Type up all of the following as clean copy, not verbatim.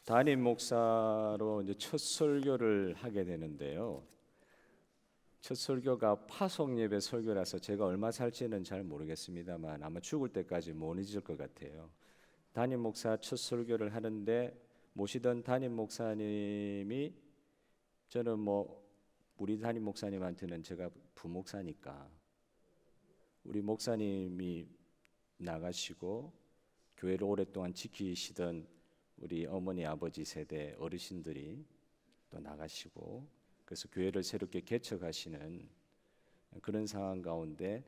담임 목사로 이제 첫 설교를 하게 되는데요. 첫 설교가 파송 예배 설교라서 제가 얼마 살지는 잘 모르겠습니다만 아마 죽을 때까지 못 잊을 것 같아요. 담임 목사 첫 설교를 하는데 모시던 담임 목사님이, 저는 우리 담임 목사님한테는 제가 부목사니까 우리 목사님이 나가시고 교회를 오랫동안 지키시던 우리 어머니 아버지 세대 어르신들이 또 나가시고, 그래서 교회를 새롭게 개척하시는 그런 상황 가운데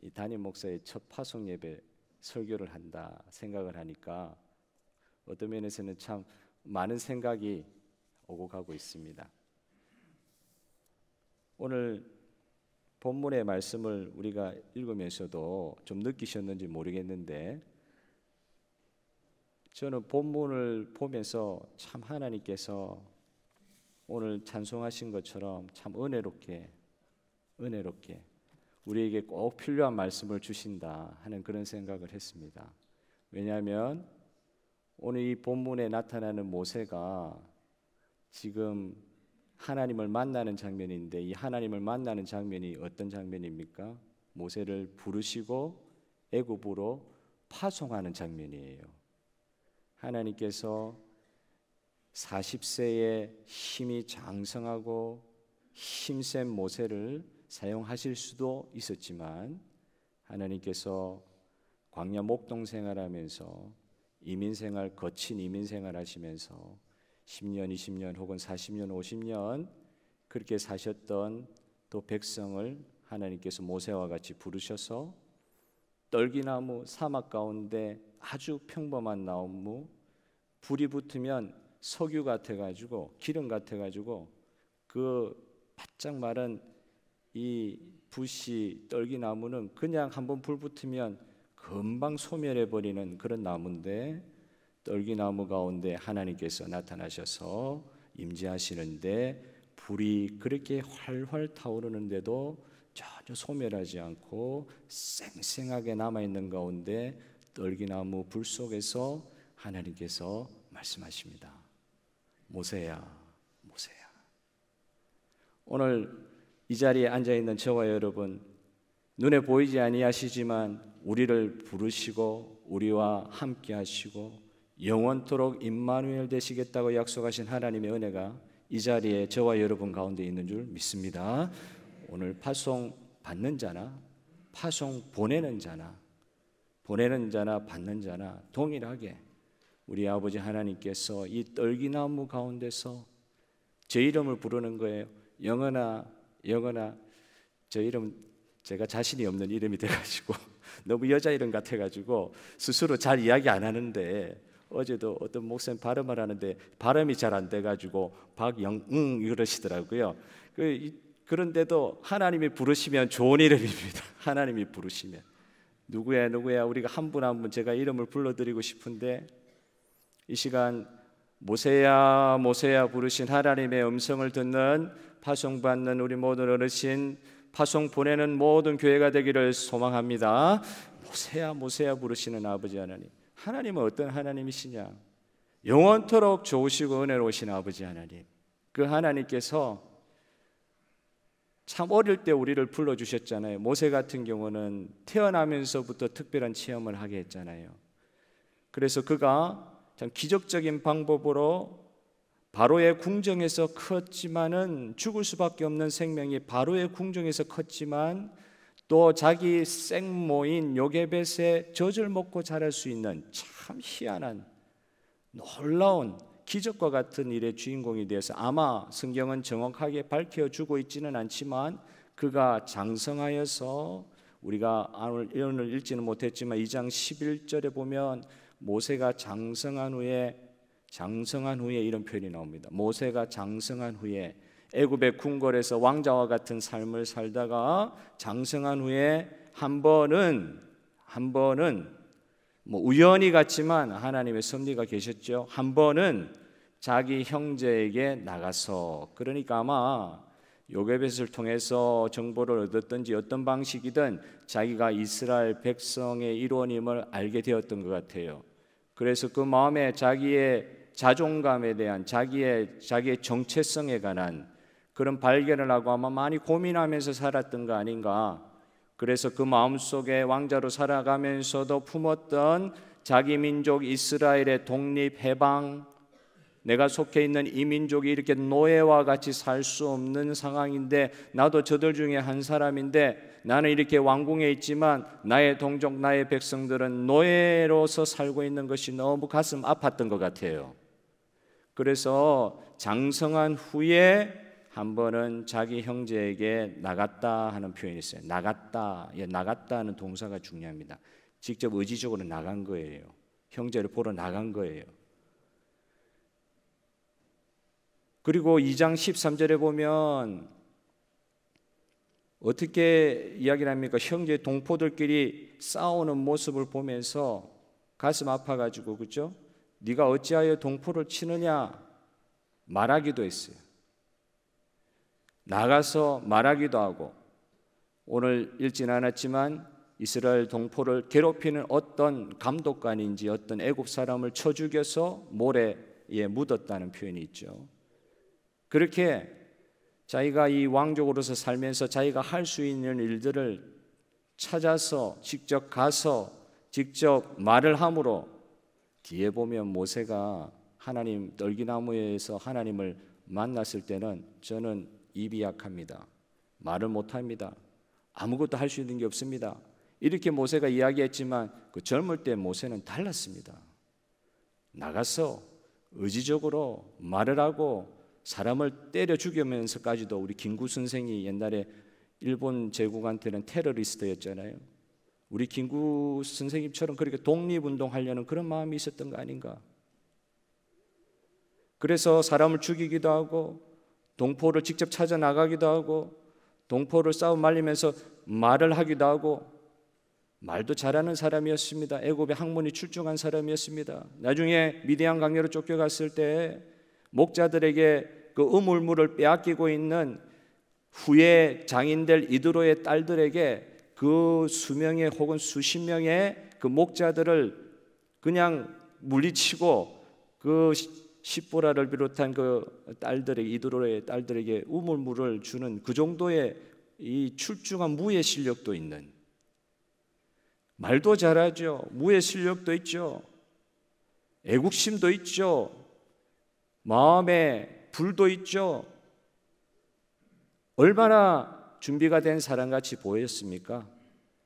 이 담임 목사의 첫 파송 예배 설교를 한다 생각을 하니까 어떤 면에서는 참 많은 생각이 오고 가고 있습니다. 오늘 본문의 말씀을 우리가 읽으면서도 좀 느끼셨는지 모르겠는데, 저는 본문을 보면서 참 하나님께서 오늘 찬송하신 것처럼 참 은혜롭게 우리에게 꼭 필요한 말씀을 주신다 하는 그런 생각을 했습니다. 왜냐하면 오늘 이 본문에 나타나는 모세가 지금 하나님을 만나는 장면인데, 이 하나님을 만나는 장면이 어떤 장면입니까? 모세를 부르시고 애굽으로 파송하는 장면이에요. 하나님께서 40세에 힘이 장성하고 힘센 모세를 사용하실 수도 있었지만, 하나님께서 광야 목동 생활하면서 거친 이민 생활하시면서 10년, 20년 혹은 40년, 50년 그렇게 사셨던 또 백성을 하나님께서 모세와 같이 부르셔서 떨기나무 사막 가운데 아주 평범한 나무, 불이 붙으면 석유 같아가지고 기름 같아가지고 그 바짝 마른 이 붓이 떨기나무는 그냥 한번 불 붙으면 금방 소멸해 버리는 그런 나무인데, 떨기나무 가운데 하나님께서 나타나셔서 임재하시는데 불이 그렇게 활활 타오르는데도 전혀 소멸하지 않고 쌩쌩하게 남아있는 가운데 떨기나무 불 속에서 하나님께서 말씀하십니다. 모세야, 모세야. 오늘 이 자리에 앉아있는 저와 여러분, 눈에 보이지 아니하시지만 우리를 부르시고 우리와 함께 하시고 영원토록 임마누엘 되시겠다고 약속하신 하나님의 은혜가 이 자리에 저와 여러분 가운데 있는 줄 믿습니다. 오늘 파송 받는 자나 파송 보내는 자나 받는 자나 동일하게 우리 아버지 하나님께서 이 떨기나무 가운데서 제 이름을 부르는 거예요. 영원아, 영원아. 저 이름 제가 자신이 없는 이름이 돼가지고 너무 여자 이름 같아가지고 스스로 잘 이야기 안 하는데, 어제도 어떤 목사님 발음을 하는데 발음이 잘 안 돼가지고 박영응 이러시더라고요. 그런데도 하나님이 부르시면 좋은 이름입니다. 하나님이 부르시면 누구야 우리가 한 분 한 분 제가 이름을 불러드리고 싶은데, 이 시간 모세야 모세야 부르신 하나님의 음성을 듣는 파송받는 우리 모든 어르신, 파송 보내는 모든 교회가 되기를 소망합니다. 모세야 모세야 부르시는 아버지 하나님, 하나님은 어떤 하나님이시냐? 영원토록 좋으시고 은혜로우신 아버지 하나님, 그 하나님께서 참 어릴 때 우리를 불러주셨잖아요. 모세 같은 경우는 태어나면서부터 특별한 체험을 하게 했잖아요. 그래서 그가 참 기적적인 방법으로 바로의 궁정에서 컸지만은, 죽을 수밖에 없는 생명이 바로의 궁정에서 컸지만 또 자기 생모인 요게벳의 젖을 먹고 자랄 수 있는 참 희한한 놀라운 기적과 같은 일의 주인공이 되어서, 아마 성경은 정확하게 밝혀주고 있지는 않지만 그가 장성하여서, 우리가 오늘 읽지는 못했지만 2장 11절에 보면 모세가 장성한 후에 이런 표현이 나옵니다. 모세가 장성한 후에, 애굽의 궁궐에서 왕자와 같은 삶을 살다가 장성한 후에 한 번은 우연히 같지만 하나님의 섭리가 계셨죠. 한 번은 자기 형제에게 나가서, 그러니까 아마 요게벳을 통해서 정보를 얻었든지 어떤 방식이든 자기가 이스라엘 백성의 일원임을 알게 되었던 것 같아요. 그래서 그 마음에 자기의 자존감에 대한 자기의 정체성에 관한 그런 발견을 하고 아마 많이 고민하면서 살았던 거 아닌가. 그래서 그 마음속에 왕자로 살아가면서도 품었던 자기 민족 이스라엘의 독립, 해방, 내가 속해 있는 이 민족이 이렇게 노예와 같이 살 수 없는 상황인데 나도 저들 중에 한 사람인데 나는 이렇게 왕궁에 있지만 나의 동족, 나의 백성들은 노예로서 살고 있는 것이 너무 가슴 아팠던 것 같아요. 그래서 장성한 후에 한 번은 자기 형제에게 나갔다 하는 표현이 있어요. 나갔다. 나갔다 하는 동사가 중요합니다. 직접 의지적으로 나간 거예요. 형제를 보러 나간 거예요. 그리고 2장 13절에 보면 어떻게 이야기를 합니까? 형제 동포들끼리 싸우는 모습을 보면서 가슴 아파가지고, 그죠? 네가 어찌하여 동포를 치느냐 말하기도 했어요. 나가서 말하기도 하고, 오늘 읽진 않았지만 이스라엘 동포를 괴롭히는 어떤 감독관인지 어떤 애굽 사람을 쳐 죽여서 모래에 묻었다는 표현이 있죠. 그렇게 자기가 이 왕족으로서 살면서 자기가 할 수 있는 일들을 찾아서 직접 가서 직접 말을 함으로, 뒤에 보면 모세가 하나님 떨기나무에서 하나님을 만났을 때는 저는 입이 약합니다. 말을 못합니다. 아무것도 할 수 있는 게 없습니다. 이렇게 모세가 이야기했지만 그 젊을 때 모세는 달랐습니다. 나가서 의지적으로 말을 하고 사람을 때려 죽이면서까지도, 우리 김구 선생이 옛날에 일본 제국한테는 테러리스트였잖아요. 우리 김구 선생님처럼 그렇게 독립운동하려는 그런 마음이 있었던 거 아닌가. 그래서 사람을 죽이기도 하고 동포를 직접 찾아 나가기도 하고 동포를 싸움 말리면서 말을 하기도 하고, 말도 잘하는 사람이었습니다. 애굽의 학문이 출중한 사람이었습니다. 나중에 미디안 광야로 쫓겨갔을 때 목자들에게 그 우물물을 빼앗기고 있는 후에 장인들 이드로의 딸들에게 그 수명의 혹은 수십 명의 그 목자들을 그냥 물리치고 그 십보라를 비롯한 그 딸들에게, 이드로의 딸들에게 우물물을 주는 그 정도의 이 출중한 무예 실력도 있는, 말도 잘하죠. 무예 실력도 있죠. 애국심도 있죠. 마음에 불도 있죠. 얼마나 준비가 된 사람같이 보였습니까?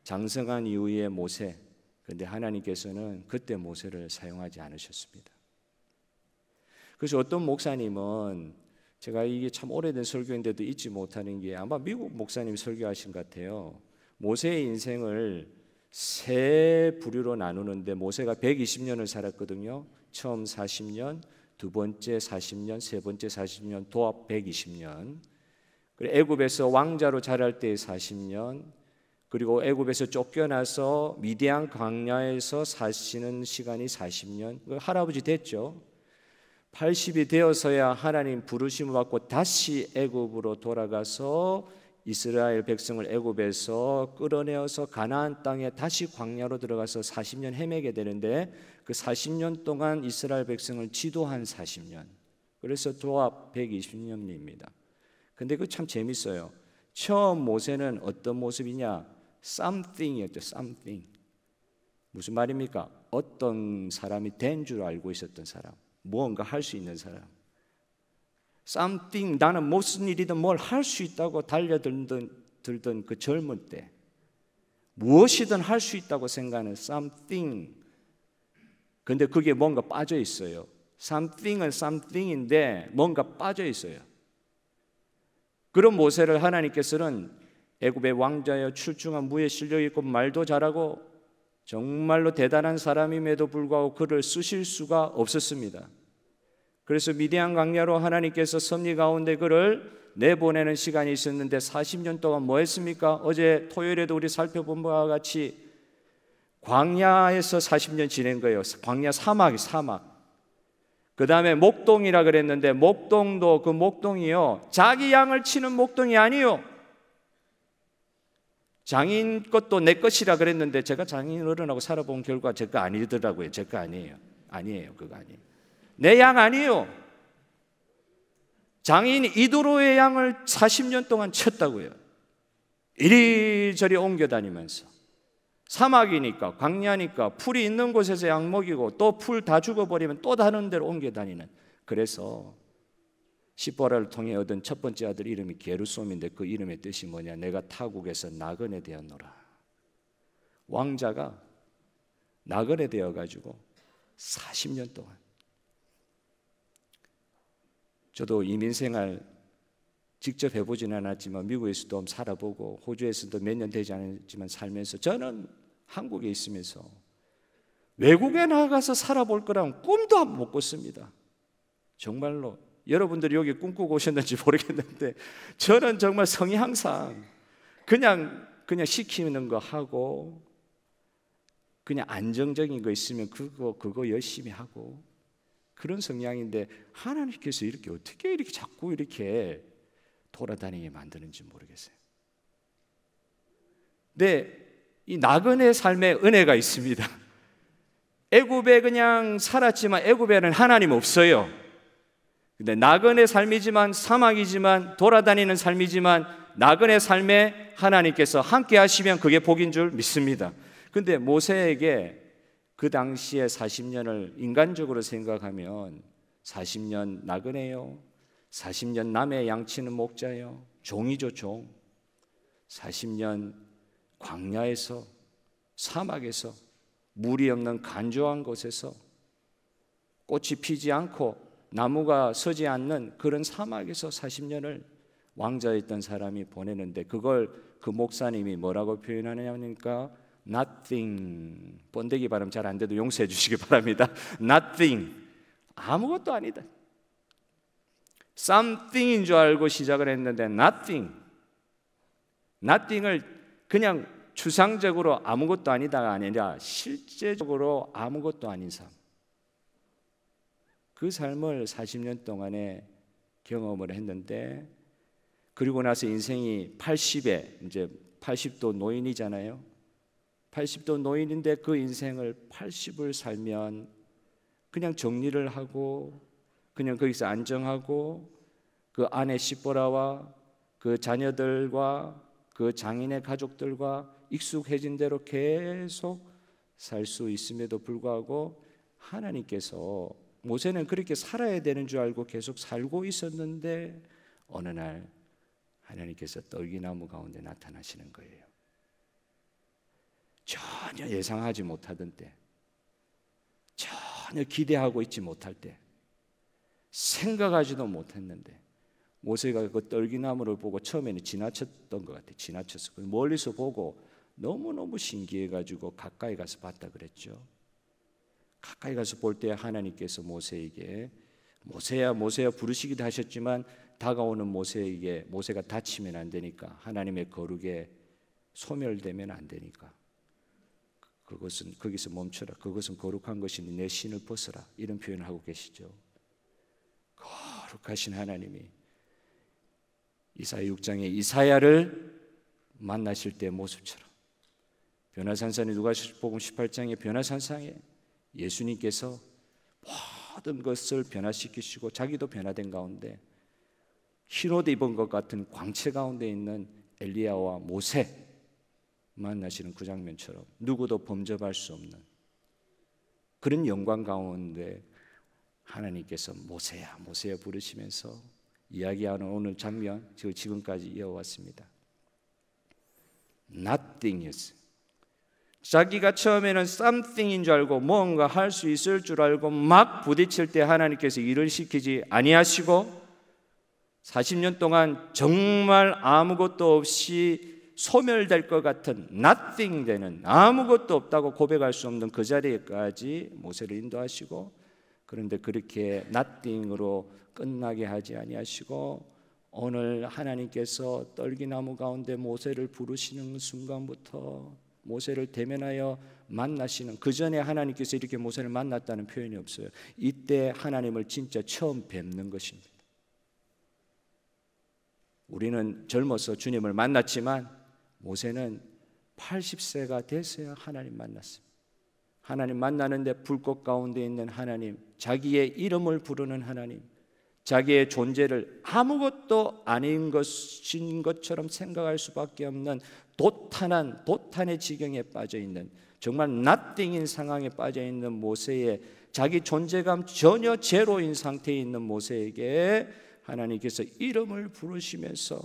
장성한 이후의 모세. 그런데 하나님께서는 그때 모세를 사용하지 않으셨습니다. 그래서 어떤 목사님은, 제가 이게 참 오래된 설교인데도 잊지 못하는 게, 아마 미국 목사님 설교하신 것 같아요. 모세의 인생을 세 부류로 나누는데 모세가 120년을 살았거든요. 처음 40년, 두 번째 40년, 세 번째 40년, 도합 120년. 그리고 애굽에서 왕자로 자랄 때 40년, 그리고 애굽에서 쫓겨나서 미디안 광야에서 사시는 시간이 40년. 할아버지 됐죠. 80이 되어서야 하나님 부르심을 받고 다시 애굽으로 돌아가서 이스라엘 백성을 애굽에서 끌어내어서 가나안 땅에 다시 광야로 들어가서 40년 헤매게 되는데, 그 40년 동안 이스라엘 백성을 지도한 40년. 그래서 도합 120년입니다. 근데 그 참 재밌어요. 처음 모세는 어떤 모습이냐? something이었죠. something. 무슨 말입니까? 어떤 사람이 된 줄 알고 있었던 사람, 무언가 할 수 있는 사람. something, 나는 무슨 일이든 뭘 할 수 있다고 달려들던 그 젊을 때, 무엇이든 할 수 있다고 생각하는 something. 근데 그게 뭔가 빠져 있어요. something은 something인데 뭔가 빠져 있어요. 그런 모세를 하나님께서는 애굽의 왕자여 출중한 무예 실력이 있고 말도 잘하고 정말로 대단한 사람임에도 불구하고 그를 쓰실 수가 없었습니다. 그래서 미디안 광야로 하나님께서 섭리 가운데 그를 내보내는 시간이 있었는데 40년 동안 뭐 했습니까? 어제 토요일에도 우리 살펴본 바와 같이 광야에서 40년 지낸 거예요. 광야 사막. 그 다음에 목동이라 그랬는데 목동도, 그 목동이요, 자기 양을 치는 목동이 아니요, 장인 것도 내 것이라 그랬는데 제가 장인 어른하고 살아본 결과 제 거 아니더라고요. 제 거 아니에요. 그거 아니에요. 내 양 아니요. 장인 이도로의 양을 40년 동안 쳤다고요. 이리저리 옮겨다니면서. 사막이니까, 광야니까 풀이 있는 곳에서 양 먹이고 또 풀 다 죽어버리면 또 다른 데로 옮겨다니는. 그래서 시보라를 통해 얻은 첫 번째 아들 이름이 게르솜인데 그 이름의 뜻이 뭐냐? 내가 타국에서 나그네 되었노라. 왕자가 나그네 되어가지고 40년 동안. 저도 이민생활 직접 해보지는 않았지만 미국에서도 살아보고 호주에서도 몇 년 되지 않았지만 살면서 저는 한국에 있으면서 외국에 나가서 살아볼 거라면 꿈도 못 꿨습니다. 정말로 여러분들이 여기 꿈꾸고 오셨는지 모르겠는데 저는 정말 성이 항상 그냥 시키는 거 하고 그냥 안정적인 거 있으면 그거 열심히 하고 그런 성향인데 하나님께서 이렇게 어떻게 이렇게 자꾸 이렇게 돌아다니게 만드는지 모르겠어요. 근데 이 나그네 삶의 은혜가 있습니다. 애굽에 그냥 살았지만 애굽에는 하나님 없어요. 근데 나그네 삶이지만 사막이지만 돌아다니는 삶이지만 나그네 삶에 하나님께서 함께 하시면 그게 복인 줄 믿습니다. 근데 모세에게 그 당시에 40년을 인간적으로 생각하면 40년 나그네요. 40년 남의 양치는 목자요. 종이죠, 종. 40년 광야에서 사막에서 물이 없는 간조한 곳에서 꽃이 피지 않고 나무가 서지 않는 그런 사막에서 40년을 왕자였던 사람이 보내는데 그걸 그 목사님이 뭐라고 표현하느냐니까 nothing. 번데기 발음 잘 안 돼도 용서해 주시기 바랍니다. nothing. 아무것도 아니다. something인 줄 알고 시작을 했는데 nothing. nothing을 그냥 추상적으로 아무것도 아니다가 아니라 실제적으로 아무것도 아닌 삶. 그 삶을 40년 동안에 경험을 했는데 그리고 나서 인생이 80에 이제 80도 노인이잖아요. 80도 노인인데 그 인생을 80을 살면 그냥 정리를 하고 그냥 거기서 안정하고 그 아내 시보라와 그 자녀들과 그 장인의 가족들과 익숙해진 대로 계속 살 수 있음에도 불구하고 하나님께서 모세는 그렇게 살아야 되는 줄 알고 계속 살고 있었는데 어느 날 하나님께서 떨기나무 가운데 나타나시는 거예요. 전혀 예상하지 못하던 때, 전혀 기대하고 있지 못할 때, 생각하지도 못했는데 모세가 그 떨기나무를 보고 처음에는 지나쳤던 것 같아요. 지나쳤어. 멀리서 보고 너무너무 신기해가지고 가까이 가서 봤다 그랬죠. 가까이 가서 볼 때 하나님께서 모세에게 모세야 모세야 부르시기도 하셨지만 다가오는 모세에게 모세가 다치면 안 되니까 하나님의 거룩에 소멸되면 안 되니까 그것은 거기서 멈춰라. 그것은 거룩한 것이니 내 신을 벗어라. 이런 표현을 하고 계시죠. 거룩하신 하나님이 이사야 6장에 이사야를 만나실 때의 모습처럼 변화산상에 누가복음 18장에 변화산상에 예수님께서 모든 것을 변화시키시고 자기도 변화된 가운데 흰옷 입은 것 같은 광채 가운데 있는 엘리야와 모세 만나시는 그 장면처럼 누구도 범접할 수 없는 그런 영광 가운데 하나님께서 모세야 모세야 부르시면서 이야기하는 오늘 장면 지금까지 이어왔습니다. Nothing이었어요. 자기가 처음에는 something인 줄 알고 뭔가 할 수 있을 줄 알고 막 부딪힐 때 하나님께서 일을 시키지 아니하시고 40년 동안 정말 아무것도 없이 소멸될 것 같은 nothing 되는 아무것도 없다고 고백할 수 없는 그 자리에까지 모세를 인도하시고 그런데 그렇게 nothing으로 끝나게 하지 아니하시고 오늘 하나님께서 떨기나무 가운데 모세를 부르시는 순간부터 모세를 대면하여 만나시는 그 전에 하나님께서 이렇게 모세를 만났다는 표현이 없어요. 이때 하나님을 진짜 처음 뵙는 것입니다. 우리는 젊어서 주님을 만났지만 모세는 80세가 돼서야 하나님 만났습니다. 하나님 만나는데 불꽃 가운데 있는 하나님, 자기의 이름을 부르는 하나님, 자기의 존재를 아무것도 아닌 것인 것처럼 생각할 수밖에 없는 도탄의 지경에 빠져 있는, 정말 nothing인 상황에 빠져 있는 모세의 자기 존재감 전혀 제로인 상태에 있는 모세에게 하나님께서 이름을 부르시면서,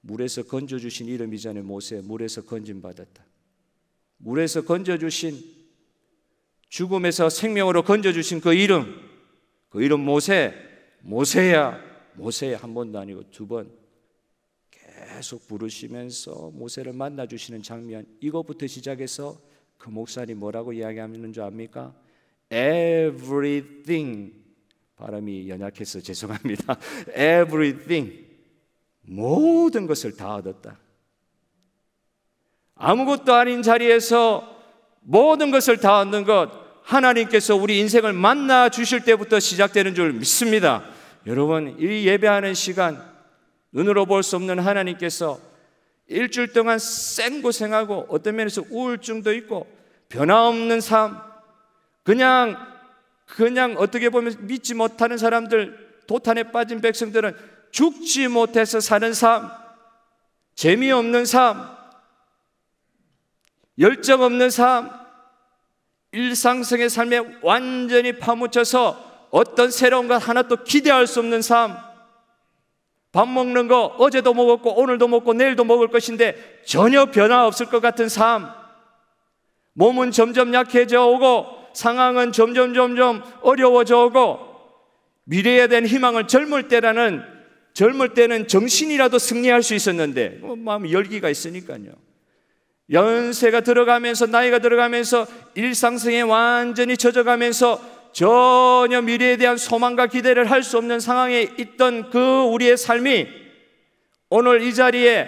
물에서 건져주신 이름이잖아요. 모세, 물에서 건짐받았다. 물에서 건져주신, 죽음에서 생명으로 건져주신 그 이름 모세, 모세야 한 번도 아니고 두 번 계속 부르시면서 모세를 만나주시는 장면, 이것부터 시작해서 그 목사님 뭐라고 이야기하는 줄 압니까? Everything, 발음이 연약해서 죄송합니다. Everything, 모든 것을 다 얻었다. 아무것도 아닌 자리에서 모든 것을 다 얻는 것, 하나님께서 우리 인생을 만나 주실 때부터 시작되는 줄 믿습니다. 여러분, 이 예배하는 시간, 눈으로 볼 수 없는 하나님께서 일주일 동안 생고생하고 어떤 면에서 우울증도 있고 변화없는 삶, 그냥 어떻게 보면 믿지 못하는 사람들, 도탄에 빠진 백성들은 죽지 못해서 사는 삶, 재미없는 삶, 열정 없는 삶, 일상성의 삶에 완전히 파묻혀서 어떤 새로운 것 하나도 기대할 수 없는 삶, 밥 먹는 거 어제도 먹었고 오늘도 먹고 내일도 먹을 것인데 전혀 변화 없을 것 같은 삶, 몸은 점점 약해져 오고 상황은 점점 어려워져 오고, 미래에 대한 희망을 젊을 때는 정신이라도 승리할 수 있었는데 마음 열기가 있으니까요. 연세가 들어가면서, 나이가 들어가면서 일상생에 완전히 젖어가면서 전혀 미래에 대한 소망과 기대를 할 수 없는 상황에 있던 그 우리의 삶이, 오늘 이 자리에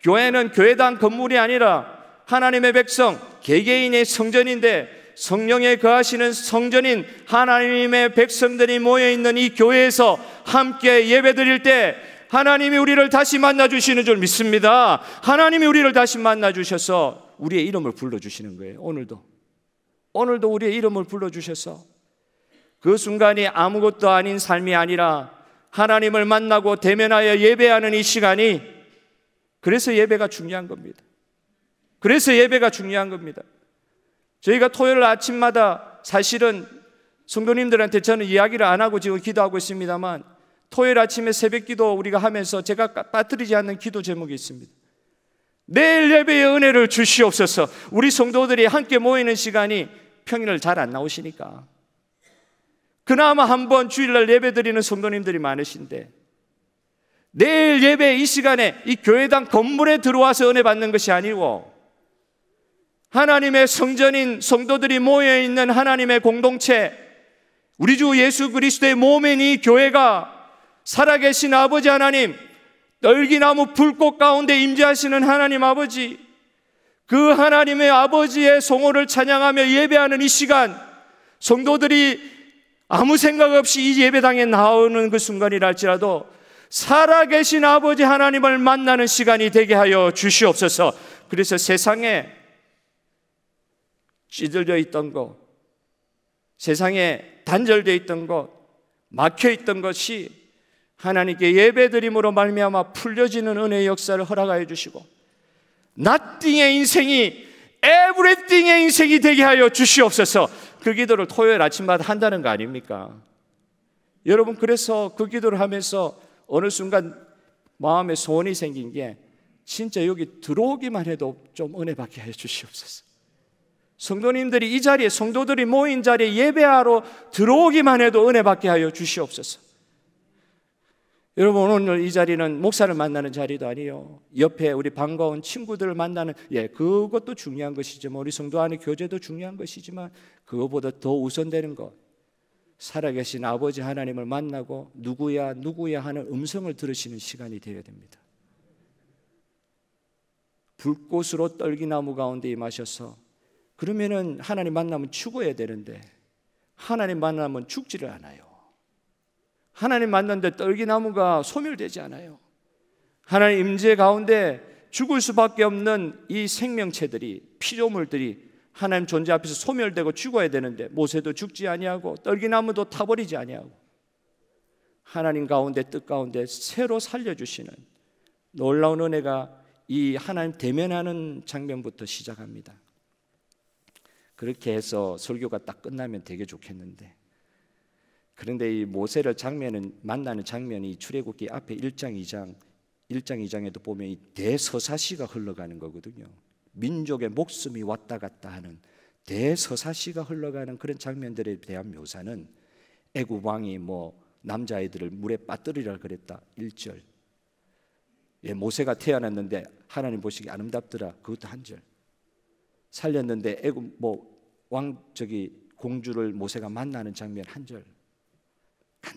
교회는 교회당 건물이 아니라 하나님의 백성, 개개인의 성전인데, 성령에 거하시는 성전인 하나님의 백성들이 모여있는 이 교회에서 함께 예배드릴 때 하나님이 우리를 다시 만나주시는 줄 믿습니다. 하나님이 우리를 다시 만나주셔서 우리의 이름을 불러주시는 거예요. 오늘도 우리의 이름을 불러주셔서 그 순간이 아무것도 아닌 삶이 아니라 하나님을 만나고 대면하여 예배하는 이 시간이, 그래서 예배가 중요한 겁니다. 저희가 토요일 아침마다 사실은 성도님들한테 저는 이야기를 안 하고 지금 기도하고 있습니다만, 토요일 아침에 새벽 기도 우리가 하면서 제가 빠뜨리지 않는 기도 제목이 있습니다. 내일 예배의 은혜를 주시옵소서. 우리 성도들이 함께 모이는 시간이 평일을 잘 안 나오시니까, 그나마 한번 주일날 예배 드리는 성도님들이 많으신데, 내일 예배 이 시간에 이 교회당 건물에 들어와서 은혜 받는 것이 아니고 하나님의 성전인 성도들이 모여있는 하나님의 공동체, 우리 주 예수 그리스도의 몸인 이 교회가 살아계신 아버지 하나님, 떨기나무 불꽃 가운데 임재하시는 하나님 아버지, 그 하나님의 아버지의 성호를 찬양하며 예배하는 이 시간, 성도들이 아무 생각 없이 이 예배당에 나오는 그 순간이라 할지라도 살아계신 아버지 하나님을 만나는 시간이 되게 하여 주시옵소서. 그래서 세상에 찌들려 있던 것, 세상에 단절되어 있던 것, 막혀 있던 것이 하나님께 예배드림으로 말미암아 풀려지는 은혜의 역사를 허락하여 주시고, nothing의 인생이 everything의 인생이 되게 하여 주시옵소서. 그 기도를 토요일 아침마다 한다는 거 아닙니까? 여러분, 그래서 그 기도를 하면서 어느 순간 마음에 소원이 생긴 게, 진짜 여기 들어오기만 해도 좀 은혜 받게 해 주시옵소서. 성도님들이 이 자리에, 성도들이 모인 자리에 예배하러 들어오기만 해도 은혜 받게 하여 주시옵소서. 여러분, 오늘 이 자리는 목사를 만나는 자리도 아니에요. 옆에 우리 반가운 친구들을 만나는, 그것도 중요한 것이지만, 우리 성도 안의 교제도 중요한 것이지만, 그것보다 더 우선되는 것, 살아계신 아버지 하나님을 만나고 누구야 하는 음성을 들으시는 시간이 되어야 됩니다. 불꽃으로 떨기나무 가운데 임하셔서, 그러면은 하나님 만나면 죽어야 되는데 하나님 만나면 죽지를 않아요. 하나님 만났는데 떨기나무가 소멸되지 않아요. 하나님 임재 가운데 죽을 수밖에 없는 이 생명체들이, 피조물들이 하나님 존재 앞에서 소멸되고 죽어야 되는데 모세도 죽지 아니하고 떨기나무도 타버리지 아니하고 하나님 가운데 뜻 가운데 새로 살려주시는 놀라운 은혜가 이 하나님 대면하는 장면부터 시작합니다. 그렇게 해서 설교가 딱 끝나면 되게 좋겠는데, 그런데 이 모세를 만나는 장면이 출애굽기 앞에 1장 2장에도 보면 이 대서사시가 흘러가는 거거든요. 민족의 목숨이 왔다 갔다 하는 대서사시가 흘러가는 그런 장면들에 대한 묘사는 애굽 왕이 남자아이들을 물에 빠뜨리라 그랬다 1절, 모세가 태어났는데 하나님 보시기 아름답더라 그것도 1절, 살렸는데 애굽 공주를 모세가 만나는 장면 1절,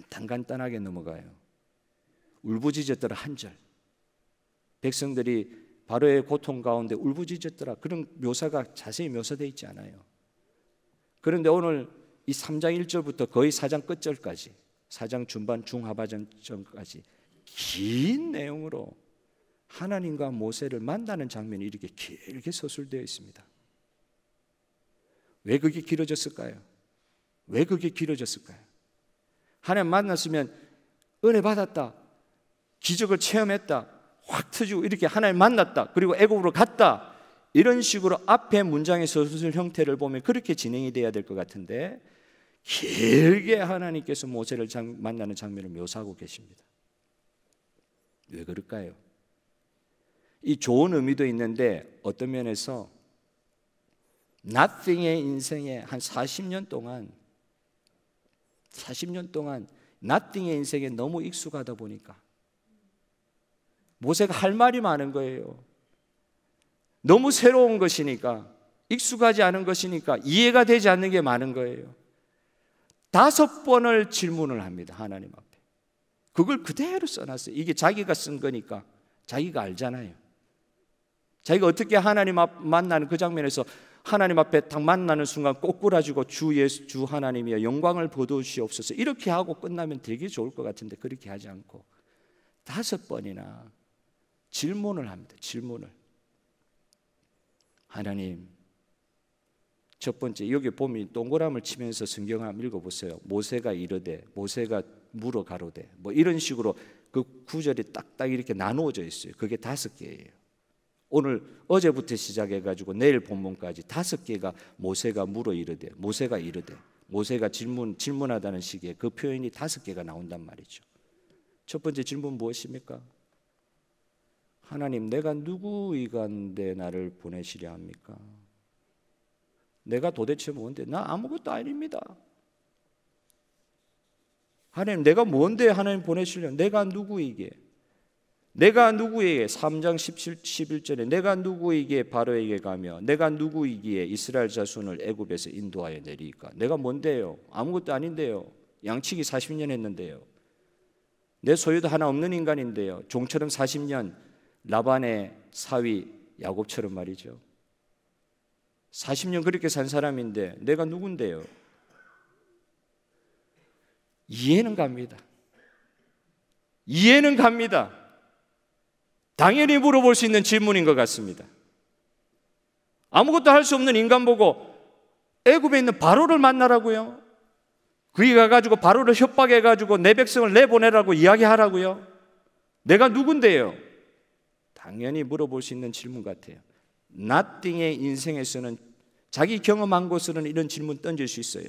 간단하게 넘어가요. 울부짖었더라 1절, 백성들이 바로의 고통 가운데 울부짖었더라, 그런 묘사가 자세히 묘사되어 있지 않아요. 그런데 오늘 이 3장 1절부터 거의 4장 끝절까지, 4장 중반 중하반절까지 긴 내용으로 하나님과 모세를 만나는 장면이 이렇게 길게 서술되어 있습니다. 왜 그게 길어졌을까요? 왜 그게 길어졌을까요? 하나님 만났으면 은혜 받았다, 기적을 체험했다, 확 터지고 이렇게 하나님 만났다, 그리고 애굽으로 갔다, 이런 식으로 앞에 문장의 서술 형태를 보면 그렇게 진행이 돼야 될 것 같은데 길게 하나님께서 모세를 만나는 장면을 묘사하고 계십니다. 왜 그럴까요? 이 좋은 의미도 있는데 어떤 면에서 nothing의 인생에 한 40년 동안 nothing의 인생에 너무 익숙하다 보니까 모세가 할 말이 많은 거예요. 너무 새로운 것이니까, 익숙하지 않은 것이니까 이해가 되지 않는 게 많은 거예요. 5번을 질문을 합니다, 하나님 앞에. 그걸 그대로 써놨어요. 이게 자기가 쓴 거니까 자기가 알잖아요. 자기가 어떻게 하나님 앞 만나는 그 장면에서 하나님 앞에 딱 만나는 순간 꼬꾸라지고 주 예수 주 하나님이여 영광을 거두시옵소서 이렇게 하고 끝나면 되게 좋을 것 같은데 그렇게 하지 않고 5번이나 질문을 합니다. 질문을. 하나님, 첫 번째 여기 보면 동그라미를 치면서 성경을 한번 읽어보세요. 모세가 이르되, 모세가 물어 가로되, 이런 식으로 그 구절이 딱딱 이렇게 나누어져 있어요. 그게 5개예요. 오늘 어제부터 시작해가지고 내일 본문까지 5개가 모세가 물어 이르되, 모세가 이르되, 모세가 질문하다는 식의 그 표현이 5개가 나온단 말이죠. 첫 번째 질문 무엇입니까? 하나님, 내가 누구이간데 나를 보내시려 합니까? 내가 도대체 뭔데? 나 아무것도 아닙니다. 하나님, 내가 뭔데 하나님 보내시려? 내가 누구이게? 내가 누구에게 3장 11절에 내가 누구에게 바로에게 가며 내가 누구이기에 이스라엘 자손을 애굽에서 인도하여 내리까? 내가 뭔데요? 아무것도 아닌데요. 양치기 40년 했는데요. 내 소유도 하나 없는 인간인데요. 종처럼 40년 라반의 사위 야곱처럼 말이죠. 40년 그렇게 산 사람인데 내가 누군데요? 이해는 갑니다. 이해는 갑니다. 당연히 물어볼 수 있는 질문인 것 같습니다. 아무것도 할 수 없는 인간 보고 애굽에 있는 바로를 만나라고요? 그게 가가지고 바로를 협박해가지고 내 백성을 내보내라고 이야기하라고요? 내가 누군데요? 당연히 물어볼 수 있는 질문 같아요. nothing의 인생에서는 자기 경험한 것으로는 이런 질문 던질 수 있어요.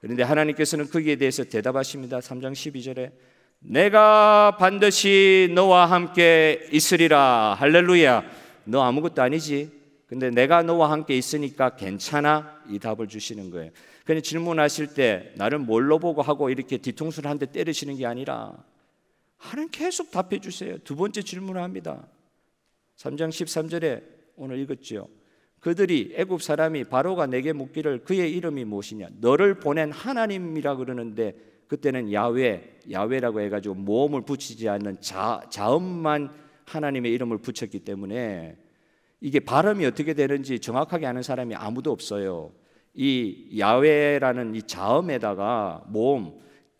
그런데 하나님께서는 거기에 대해서 대답하십니다. 3장 12절에 내가 반드시 너와 함께 있으리라. 할렐루야. 너 아무것도 아니지. 근데 내가 너와 함께 있으니까 괜찮아. 이 답을 주시는 거예요. 그냥 질문하실 때 나를 뭘로 보고 하고 이렇게 뒤통수를 한 대 때리시는 게 아니라 하나님 계속 답해 주세요. 두 번째 질문을 합니다. 3장 13절에 오늘 읽었죠. 그들이 애굽 사람이 바로가 내게 묻기를 그의 이름이 무엇이냐? 너를 보낸 하나님이라 그러는데 그때는 야훼라고 해가지고 모음을 붙이지 않는 자음만 하나님의 이름을 붙였기 때문에 이게 발음이 어떻게 되는지 정확하게 아는 사람이 아무도 없어요. 이 야훼라는 이 자음에다가 모음,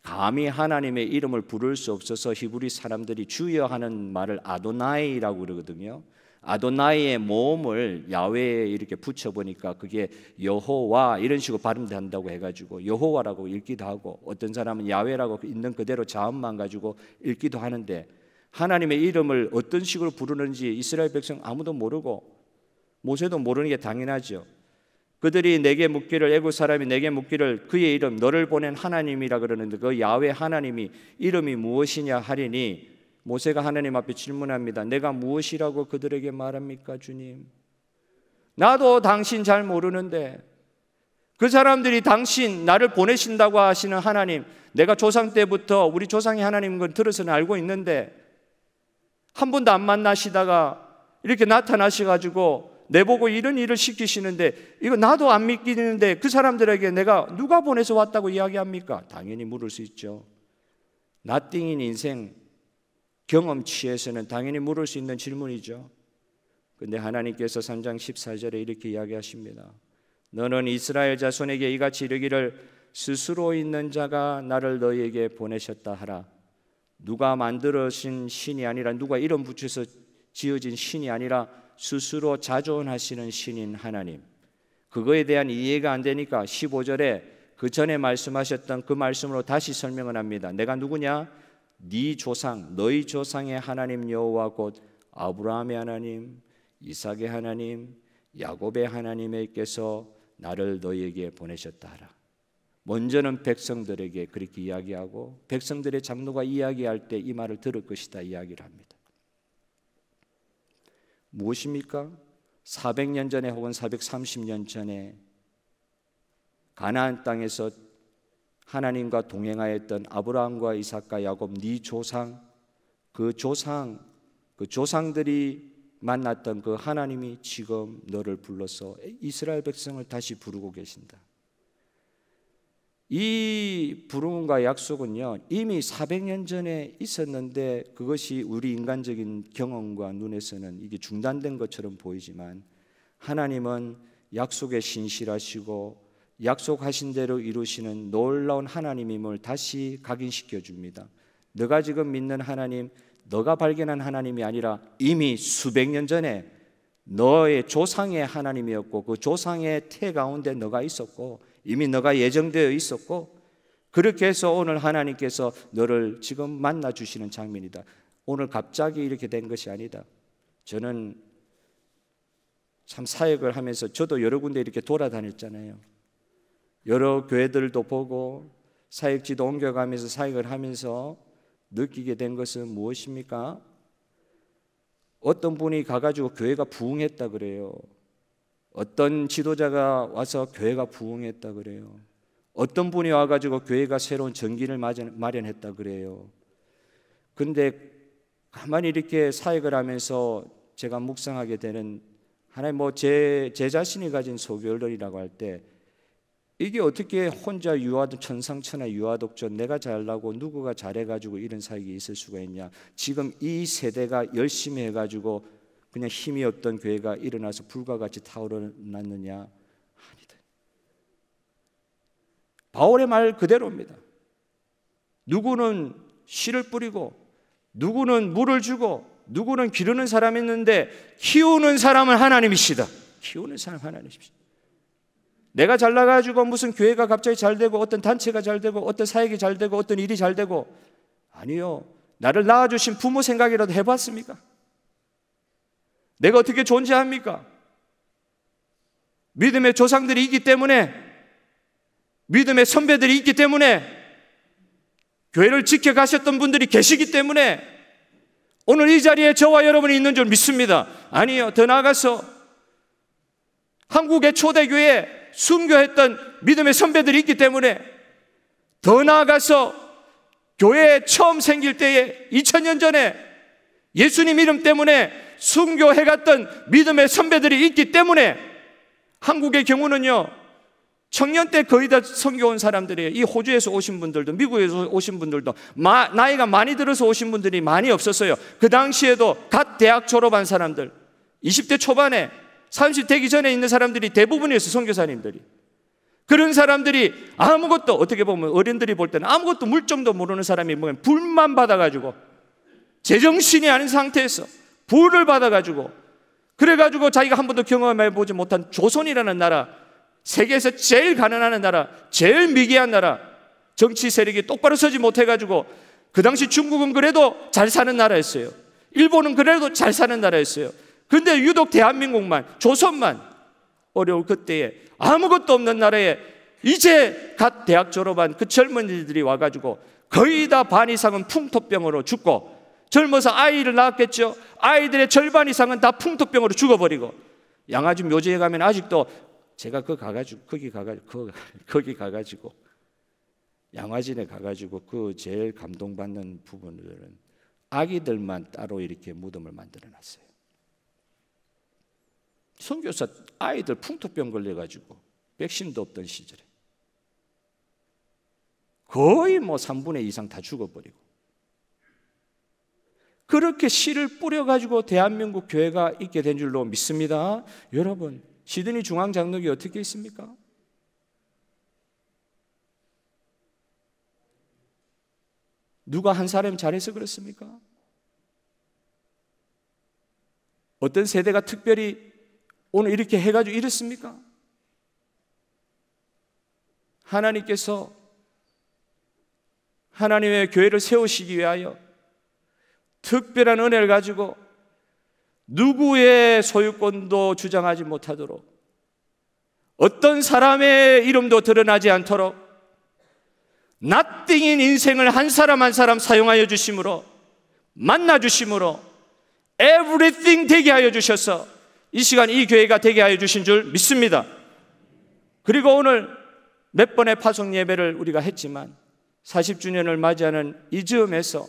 감히 하나님의 이름을 부를 수 없어서 히브리 사람들이 주여 하는 말을 아도나이라고 그러거든요. 아도나이의 모음을 야훼에 이렇게 붙여보니까 그게 여호와 이런 식으로 발음된다고 해가지고 여호와라고 읽기도 하고, 어떤 사람은 야훼라고 있는 그대로 자음만 가지고 읽기도 하는데, 하나님의 이름을 어떤 식으로 부르는지 이스라엘 백성 아무도 모르고 모세도 모르는 게 당연하죠. 그들이 내게 묻기를, 애굽 사람이 내게 묻기를 그의 이름, 너를 보낸 하나님이라 그러는데 그 야훼 하나님이 이름이 무엇이냐 하리니, 모세가 하나님 앞에 질문합니다. 내가 무엇이라고 그들에게 말합니까 주님? 나도 당신 잘 모르는데, 그 사람들이 당신 나를 보내신다고 하시는 하나님, 내가 조상 때부터 우리 조상이 하나님인 건 들어서는 알고 있는데 한 번도 안 만나시다가 이렇게 나타나셔가지고 내보고 이런 일을 시키시는데, 이거 나도 안 믿기는데 그 사람들에게 내가 누가 보내서 왔다고 이야기합니까? 당연히 물을 수 있죠. 나띵인 인생 경험치에서는 당연히 물을 수 있는 질문이죠. 그런데 하나님께서 3장 14절에 이렇게 이야기하십니다. 너는 이스라엘 자손에게 이같이 이르기를 스스로 있는 자가 나를 너희에게 보내셨다 하라. 누가 만들어진 신이 아니라, 누가 이름 붙여서 지어진 신이 아니라 스스로 자존하시는 신인 하나님. 그거에 대한 이해가 안 되니까 15절에 그 전에 말씀하셨던 그 말씀으로 다시 설명을 합니다. 내가 누구냐? 네 조상, 너희 조상의 하나님 여호와 곧 아브라함의 하나님, 이삭의 하나님, 야곱의 하나님께서 나를 너희에게 보내셨다 하라. 먼저는 백성들에게 그렇게 이야기하고, 백성들의 장로가 이야기할 때 이 말을 들을 것이다 이야기를 합니다. 무엇입니까? 400년 전에 혹은 430년 전에 가나안 땅에서 하나님과 동행하였던 아브라함과 이삭과 야곱, 네 조상, 그 조상들이 만났던 그 하나님이 지금 너를 불러서 이스라엘 백성을 다시 부르고 계신다. 이 부름과 약속은요, 이미 400년 전에 있었는데 그것이 우리 인간적인 경험과 눈에서는 이게 중단된 것처럼 보이지만, 하나님은 약속에 신실하시고 약속하신 대로 이루시는 놀라운 하나님임을 다시 각인시켜 줍니다. 너가 지금 믿는 하나님, 너가 발견한 하나님이 아니라 이미 수백 년 전에 너의 조상의 하나님이었고, 그 조상의 태 가운데 너가 있었고, 이미 너가 예정되어 있었고, 그렇게 해서 오늘 하나님께서 너를 지금 만나 주시는 장면이다. 오늘 갑자기 이렇게 된 것이 아니다. 저는 참 사역을 하면서 저도 여러 군데 이렇게 돌아다녔잖아요. 여러 교회들도 보고 사역지도 옮겨가면서 사역을 하면서 느끼게 된 것은 무엇입니까? 어떤 분이 가가지고 교회가 부흥했다 그래요. 어떤 지도자가 와서 교회가 부흥했다 그래요. 어떤 분이 와가지고 교회가 새로운 전기를 마련했다 그래요. 그런데 가만히 이렇게 사역을 하면서 제가 묵상하게 되는, 하나님 제 자신이 가진 소견이라고 할 때, 이게 어떻게 혼자 천상천하 유아독존, 내가 잘나고 누구가 잘해가지고 이런 사역이 있을 수가 있냐. 지금 이 세대가 열심히 해가지고 그냥 힘이 없던 교회가 일어나서 불과 같이 타오르났느냐? 아니다. 바울의 말 그대로입니다. 누구는 씨를 뿌리고, 누구는 물을 주고, 누구는 기르는 사람이 있는데 키우는 사람은 하나님이시다. 키우는 사람 하나님이시다. 내가 잘나가지고 무슨 교회가 갑자기 잘 되고, 어떤 단체가 잘 되고, 어떤 사역이 잘 되고, 어떤 일이 잘 되고, 아니요. 나를 낳아주신 부모 생각이라도 해봤습니까? 내가 어떻게 존재합니까? 믿음의 조상들이 있기 때문에, 믿음의 선배들이 있기 때문에, 교회를 지켜가셨던 분들이 계시기 때문에 오늘 이 자리에 저와 여러분이 있는 줄 믿습니다. 아니요. 더 나아가서 한국의 초대교회에 순교했던 믿음의 선배들이 있기 때문에, 더 나아가서 교회 처음 생길 때에 2000년 전에 예수님 이름 때문에 순교해갔던 믿음의 선배들이 있기 때문에, 한국의 경우는요, 청년 때 거의 다 선교 온 사람들이에요. 이 호주에서 오신 분들도, 미국에서 오신 분들도, 나이가 많이 들어서 오신 분들이 많이 없었어요. 그 당시에도 갓 대학 졸업한 사람들, 20대 초반에 30 되기 전에 있는 사람들이 대부분이었어요. 선교사님들이. 그런 사람들이 아무것도, 어떻게 보면 어른들이 볼 때는 아무것도 물정도 모르는 사람이 보면 불만 받아가지고, 제정신이 아닌 상태에서 불을 받아가지고 그래가지고 자기가 한 번도 경험해보지 못한 조선이라는 나라, 세계에서 제일 가난한 나라, 제일 미개한 나라, 정치 세력이 똑바로 서지 못해가지고 그 당시 중국은 그래도 잘 사는 나라였어요. 일본은 그래도 잘 사는 나라였어요. 그런데 유독 대한민국만, 조선만 어려울 그때에 아무것도 없는 나라에 이제 갓 대학 졸업한 그 젊은이들이 와가지고 거의 다 반 이상은 풍토병으로 죽고, 젊어서 아이를 낳았겠죠. 아이들의 절반 이상은 다 풍토병으로 죽어버리고, 양아지 묘지에 가면 아직도 제가 거기 가가지고 양화진에 가가지고 그 제일 감동받는 부분들은 아기들만 따로 이렇게 무덤을 만들어놨어요. 선교사 아이들 풍토병 걸려가지고 백신도 없던 시절에 거의 3분의 2 이상 다 죽어버리고, 그렇게 씨를 뿌려가지고 대한민국 교회가 있게 된 줄로 믿습니다. 여러분, 시드니 중앙장로교 어떻게 있습니까? 누가 한 사람이 잘해서 그렇습니까? 어떤 세대가 특별히 오늘 이렇게 해가지고 이렇습니까? 하나님께서 하나님의 교회를 세우시기 위하여 특별한 은혜를 가지고 누구의 소유권도 주장하지 못하도록, 어떤 사람의 이름도 드러나지 않도록 nothing인 인생을 한 사람 한 사람 사용하여 주심으로, 만나 주심으로 everything 되게 하여 주셔서 이 시간 이 교회가 되게 하여 주신 줄 믿습니다. 그리고 오늘 몇 번의 파송 예배를 우리가 했지만 40주년을 맞이하는 이 즈음에서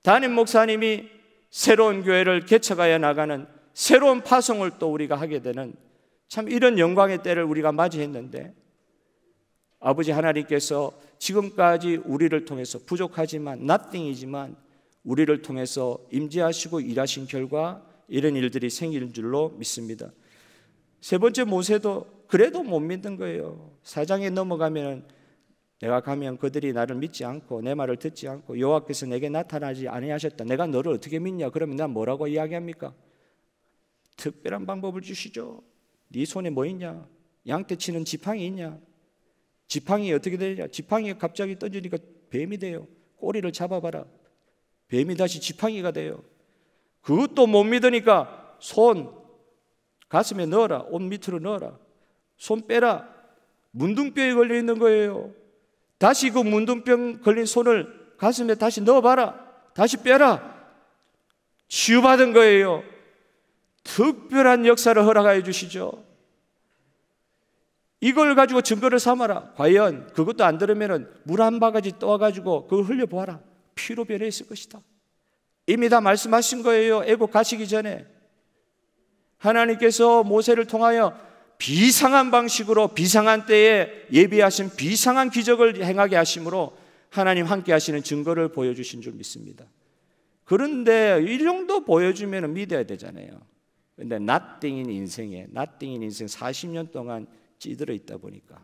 담임 목사님이 새로운 교회를 개척하여 나가는 새로운 파송을 또 우리가 하게 되는 참 이런 영광의 때를 우리가 맞이했는데, 아버지 하나님께서 지금까지 우리를 통해서 부족하지만 nothing이지만 우리를 통해서 임재하시고 일하신 결과 이런 일들이 생기는 줄로 믿습니다. 세 번째, 모세도 그래도 못 믿는 거예요. 4장에 넘어가면 내가 가면 그들이 나를 믿지 않고 내 말을 듣지 않고 여호와께서 내게 나타나지 아니하셨다. 내가 너를 어떻게 믿냐? 그러면 난 뭐라고 이야기합니까? 특별한 방법을 주시죠. 네 손에 뭐 있냐? 양떼 치는 지팡이 있냐? 지팡이 어떻게 되냐? 지팡이가 갑자기 던지니까 뱀이 돼요. 꼬리를 잡아봐라. 뱀이 다시 지팡이가 돼요. 그것도 못 믿으니까 손 가슴에 넣어라. 옷 밑으로 넣어라. 손 빼라. 문둥병에 걸려 있는 거예요. 다시 그 문둥병 걸린 손을 가슴에 다시 넣어봐라. 다시 빼라. 치유받은 거예요. 특별한 역사를 허락하여 주시죠. 이걸 가지고 증거를 삼아라. 과연 그것도 안 들으면 물 한 바가지 떠와가지고 그걸 흘려보아라. 피로 변해 있을 것이다. 이미 다 말씀하신 거예요. 애국 가시기 전에 하나님께서 모세를 통하여 비상한 방식으로 비상한 때에 예비하신 비상한 기적을 행하게 하심으로 하나님 함께 하시는 증거를 보여주신 줄 믿습니다. 그런데 이 정도 보여주면 믿어야 되잖아요. 그런데 nothing인 인생에 nothing인 인생 40년 동안 찌들어 있다 보니까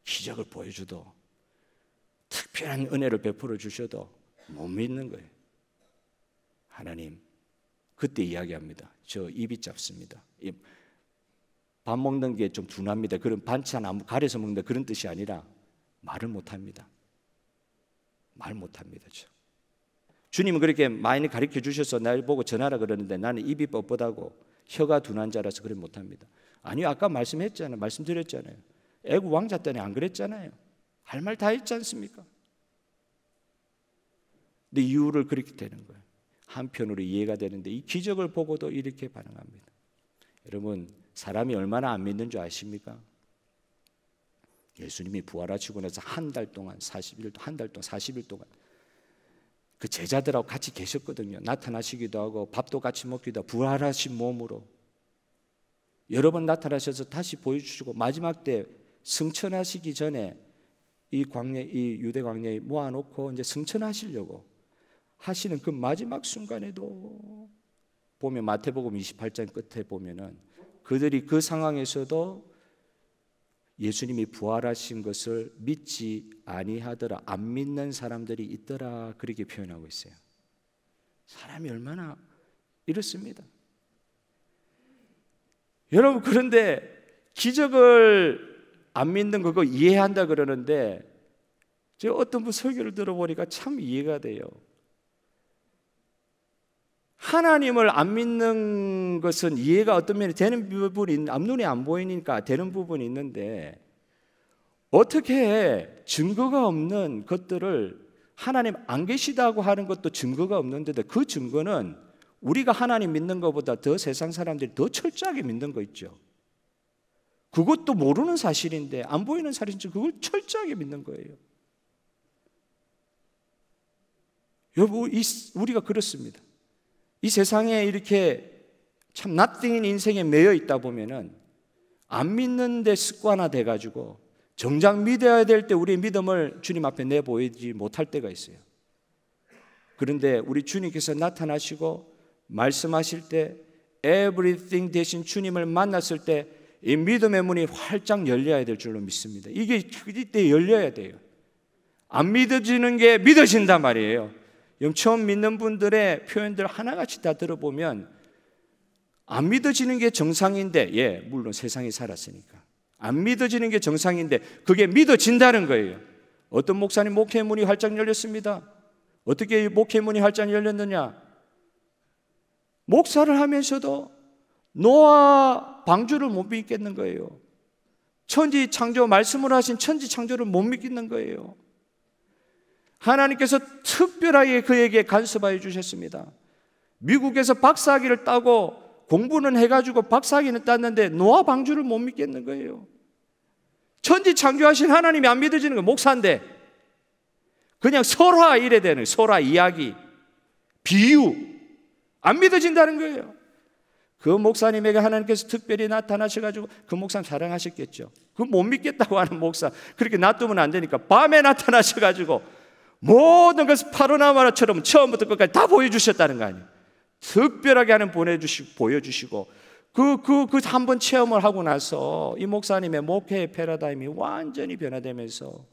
기적을 보여줘도 특별한 은혜를 베풀어 주셔도 못 믿는 거예요. 하나님, 그때 이야기합니다. 저 입이 짧습니다. 밥 먹는 게 좀 둔합니다. 그런 반찬 아무 가려서 먹는다 그런 뜻이 아니라 말을 못합니다. 말 못합니다. 주님은 그렇게 많이 가르쳐 주셔서 날 보고 전하라 그러는데 나는 입이 뻣뻣하고 혀가 둔한 자라서 그래 못합니다. 아니요, 아까 말씀했잖아요. 말씀드렸잖아요. 애국 왕자 때는 안 그랬잖아요. 할 말 다 했지 않습니까? 근데 이유를 그렇게 되는 거예요. 한편으로 이해가 되는데 이 기적을 보고도 이렇게 반응합니다. 여러분, 사람이 얼마나 안 믿는 줄 아십니까? 예수님이 부활하시고 나서 한 달 동안 40일 동안 그 제자들하고 같이 계셨거든요. 나타나시기도 하고 밥도 같이 먹기도 하고 부활하신 몸으로 여러 번 나타나셔서 다시 보여주시고 마지막 때 승천하시기 전에 이 유대 광야에 모아놓고 이제 승천하시려고 하시는 그 마지막 순간에도 보면 마태복음 28장 끝에 보면은 그들이 그 상황에서도 예수님이 부활하신 것을 믿지 아니하더라. 안 믿는 사람들이 있더라. 그렇게 표현하고 있어요. 사람이 얼마나 이렇습니다. 여러분, 그런데 기적을 안 믿는 그거 이해한다 그러는데 제가 어떤 분 설교를 들어보니까 참 이해가 돼요. 하나님을 안 믿는 것은 이해가 어떤 면이 되는 부분이 앞눈에 안 보이니까 되는 부분이 있는데, 어떻게 증거가 없는 것들을 하나님 안 계시다고 하는 것도 증거가 없는데도 그 증거는 우리가 하나님 믿는 것보다 더 세상 사람들이 더 철저하게 믿는 거 있죠. 그것도 모르는 사실인데, 안 보이는 사실인지 그걸 철저하게 믿는 거예요. 여러분, 우리가 그렇습니다. 이 세상에 이렇게 참 낫띵인 인생에 매여 있다 보면은 안 믿는 데 습관화돼 가지고 정작 믿어야 될 때 우리의 믿음을 주님 앞에 내보이지 못할 때가 있어요. 그런데 우리 주님께서 나타나시고 말씀하실 때, everything 대신 주님을 만났을 때 이 믿음의 문이 활짝 열려야 될 줄로 믿습니다. 이게 이때 열려야 돼요. 안 믿어지는 게 믿어진단 말이에요. 처음 믿는 분들의 표현들 하나같이 다 들어보면 안 믿어지는 게 정상인데, 물론 세상에 살았으니까 안 믿어지는 게 정상인데 그게 믿어진다는 거예요. 어떤 목사님 목회의 문이 활짝 열렸습니다. 어떻게 목회의 문이 활짝 열렸느냐? 목사를 하면서도 노아 방주를 못 믿겠는 거예요. 천지 창조, 말씀을 하신 천지 창조를 못 믿겠는 거예요. 하나님께서 특별하게 그에게 간섭하여 주셨습니다. 미국에서 박사학위를 따고 공부는 해가지고 박사학위는 땄는데 노아 방주를 못 믿겠는 거예요. 천지 창조하신 하나님이 안 믿어지는 거. 목사인데 그냥 설화 이래 되는 거예요. 설화 이야기, 비유 안 믿어진다는 거예요. 그 목사님에게 하나님께서 특별히 나타나셔가지고 그 목사님 사랑하셨겠죠. 그 못 믿겠다고 하는 목사, 그렇게 놔두면 안 되니까 밤에 나타나셔가지고 모든 것을 파노라마처럼 처음부터 끝까지 다 보여주셨다는 거 아니에요. 특별하게 하는 보여주시고 그 한 번 체험을 하고 나서 이 목사님의 목회의 패러다임이 완전히 변화되면서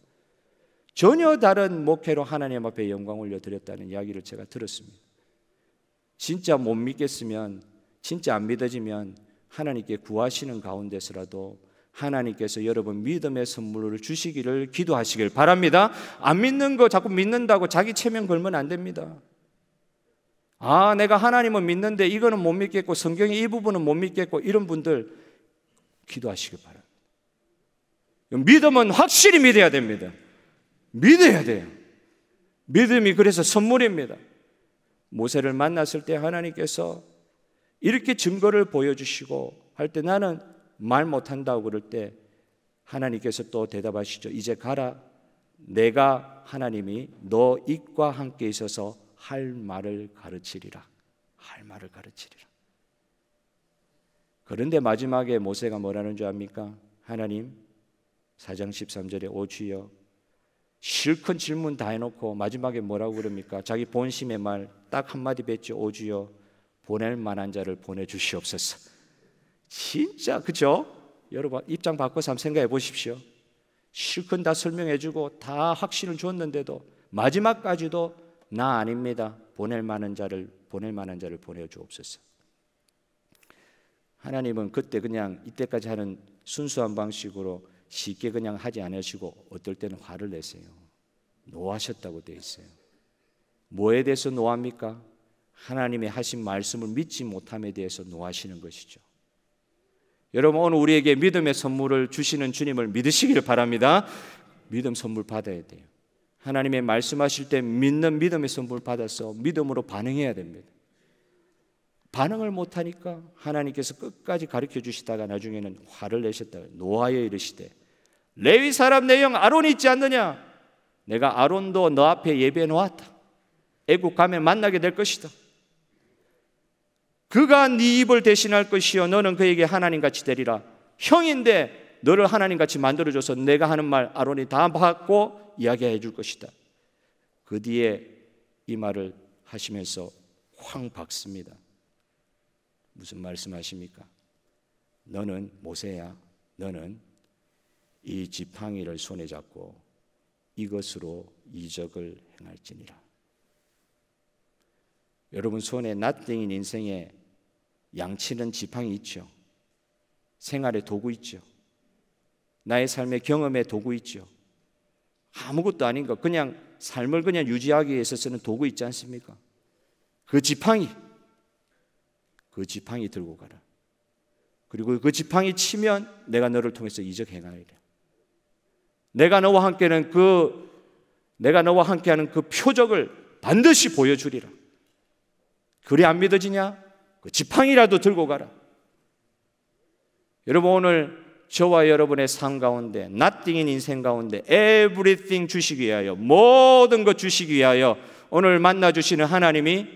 전혀 다른 목회로 하나님 앞에 영광 올려드렸다는 이야기를 제가 들었습니다. 진짜 못 믿겠으면, 진짜 안 믿어지면 하나님께 구하시는 가운데서라도 하나님께서 여러분 믿음의 선물을 주시기를 기도하시길 바랍니다. 안 믿는 거 자꾸 믿는다고 자기 체면 걸면 안 됩니다. 내가 하나님은 믿는데 이거는 못 믿겠고 성경의 이 부분은 못 믿겠고, 이런 분들 기도하시길 바랍니다. 믿음은 확실히 믿어야 됩니다. 믿어야 돼요. 믿음이 그래서 선물입니다. 모세를 만났을 때 하나님께서 이렇게 증거를 보여주시고 할 때 나는 말 못한다고 그럴 때 하나님께서 또 대답하시죠. 이제 가라. 내가 하나님이 너 입과 함께 있어서 할 말을 가르치리라. 할 말을 가르치리라. 그런데 마지막에 모세가 뭐라는 줄 압니까? 하나님, 4장 13절에 오 주여, 실컷 질문 다 해놓고 마지막에 뭐라고 그럽니까? 자기 본심의 말 딱 한마디 뱉죠. 오 주여, 보낼 만한 자를 보내주시옵소서. 진짜 그죠? 여러분 입장 바꿔서 한번 생각해 보십시오. 실컷 다 설명해주고 다 확신을 줬는데도 마지막까지도 나 아닙니다. 보낼 만한 자를 보내주옵소서. 하나님은 그때 그냥 이때까지 하는 순수한 방식으로 쉽게 그냥 하지 않으시고 어떨 때는 화를 내세요. 노하셨다고 되어 있어요. 뭐에 대해서 노합니까? 하나님의 하신 말씀을 믿지 못함에 대해서 노하시는 것이죠. 여러분 오늘 우리에게 믿음의 선물을 주시는 주님을 믿으시길 바랍니다. 믿음 선물 받아야 돼요. 하나님의 말씀하실 때 믿는 믿음의 선물 받아서 믿음으로 반응해야 됩니다. 반응을 못하니까 하나님께서 끝까지 가르쳐 주시다가 나중에는 화를 내셨다. 노하여 이르시되 레위 사람 내 형 아론이 있지 않느냐? 내가 아론도 너 앞에 예배해 놓았다. 애국 가면 만나게 될 것이다. 그가 네 입을 대신할 것이요 너는 그에게 하나님같이 되리라. 형인데 너를 하나님같이 만들어줘서 내가 하는 말 아론이 다 받고 이야기해 줄 것이다. 그 뒤에 이 말을 하시면서 황 박습니다. 무슨 말씀하십니까? 너는 모세야, 너는 이 지팡이를 손에 잡고 이것으로 이적을 행할지니라. 여러분 손에 낫땡인 인생에 양치는 지팡이 있죠. 생활의 도구 있죠. 나의 삶의 경험의 도구 있죠. 아무것도 아닌 것, 그냥 삶을 그냥 유지하기 위해서 쓰는 도구 있지 않습니까? 그 지팡이 들고 가라. 그리고 그 지팡이 치면 내가 너를 통해서 이적 행하리라. 내가 너와 함께하는 그 표적을 반드시 보여주리라. 그리 안 믿어지냐? 그 지팡이라도 들고 가라. 여러분, 오늘 저와 여러분의 삶 가운데, nothing인 인생 가운데 everything 주시기 위하여, 모든 것 주시기 위하여 오늘 만나주시는 하나님이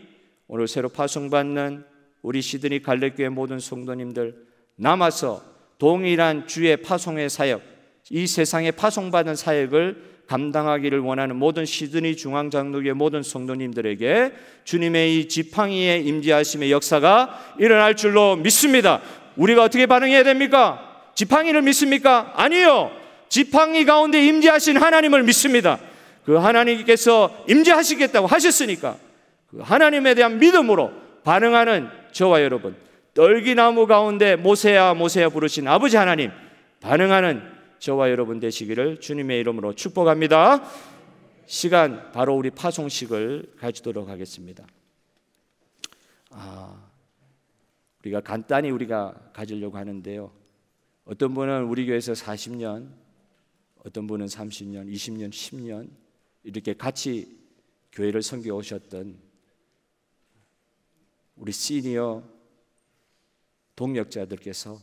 오늘 새로 파송받는 우리 시드니 갈렙교회 모든 성도님들, 남아서 동일한 주의 파송의 사역, 이 세상에 파송받은 사역을 감당하기를 원하는 모든 시드니 중앙장로교회 모든 성도님들에게 주님의 이 지팡이의 임재하심의 역사가 일어날 줄로 믿습니다. 우리가 어떻게 반응해야 됩니까? 지팡이를 믿습니까? 아니요. 지팡이 가운데 임재하신 하나님을 믿습니다. 그 하나님께서 임재하시겠다고 하셨으니까 그 하나님에 대한 믿음으로 반응하는 저와 여러분, 떨기나무 가운데 모세야 모세야 부르신 아버지 하나님 반응하는 저와 여러분 되시기를 주님의 이름으로 축복합니다. 시간 바로 우리 파송식을 가지도록 하겠습니다. 우리가 간단히 가지려고 하는데요. 어떤 분은 우리 교회에서 40년, 어떤 분은 30년, 20년, 10년 이렇게 같이 교회를 섬겨 오셨던 우리 시니어 동역자들께서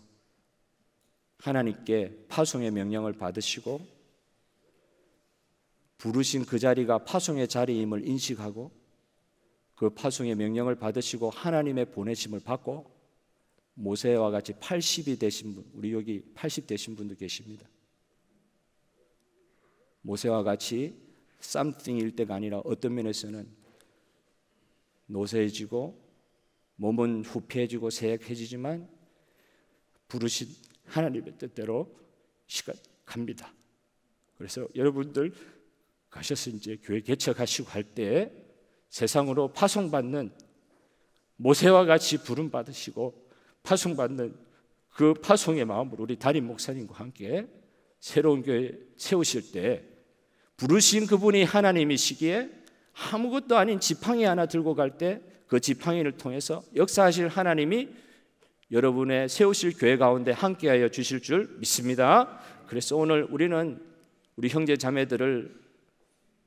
하나님께 파송의 명령을 받으시고 부르신 그 자리가 파송의 자리임을 인식하고 그 파송의 명령을 받으시고 하나님의 보내심을 받고 모세와 같이 80이 되신 분, 우리 여기 80 되신 분도 계십니다. 모세와 같이 something일 때가 아니라 어떤 면에서는 노쇠해지고 몸은 후패해지고 세약해지지만 부르신 하나님의 뜻대로 시간 갑니다. 그래서 여러분들 가셔서 이제 교회 개척하시고 할 때 세상으로 파송받는 모세와 같이 부름 받으시고 파송받는 그 파송의 마음으로 우리 담임 목사님과 함께 새로운 교회 세우실 때 부르신 그분이 하나님이시기에 아무것도 아닌 지팡이 하나 들고 갈 때 그 지팡이를 통해서 역사하실 하나님이 여러분의 세우실 교회 가운데 함께하여 주실 줄 믿습니다. 그래서 오늘 우리는 우리 형제 자매들을,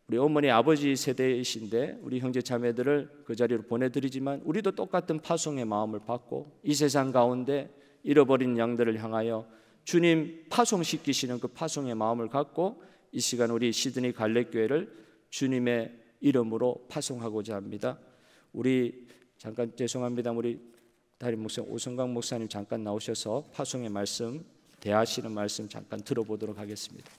우리 어머니 아버지 세대이신데 우리 형제 자매들을 그 자리로 보내드리지만 우리도 똑같은 파송의 마음을 받고 이 세상 가운데 잃어버린 양들을 향하여 주님 파송시키시는 그 파송의 마음을 갖고 이 시간 우리 시드니 갈렙교회를 주님의 이름으로 파송하고자 합니다. 우리 잠깐 죄송합니다. 우리 담임 목사 오성강 목사님 잠깐 나오셔서 파송의 말씀, 대하시는 말씀 잠깐 들어보도록 하겠습니다.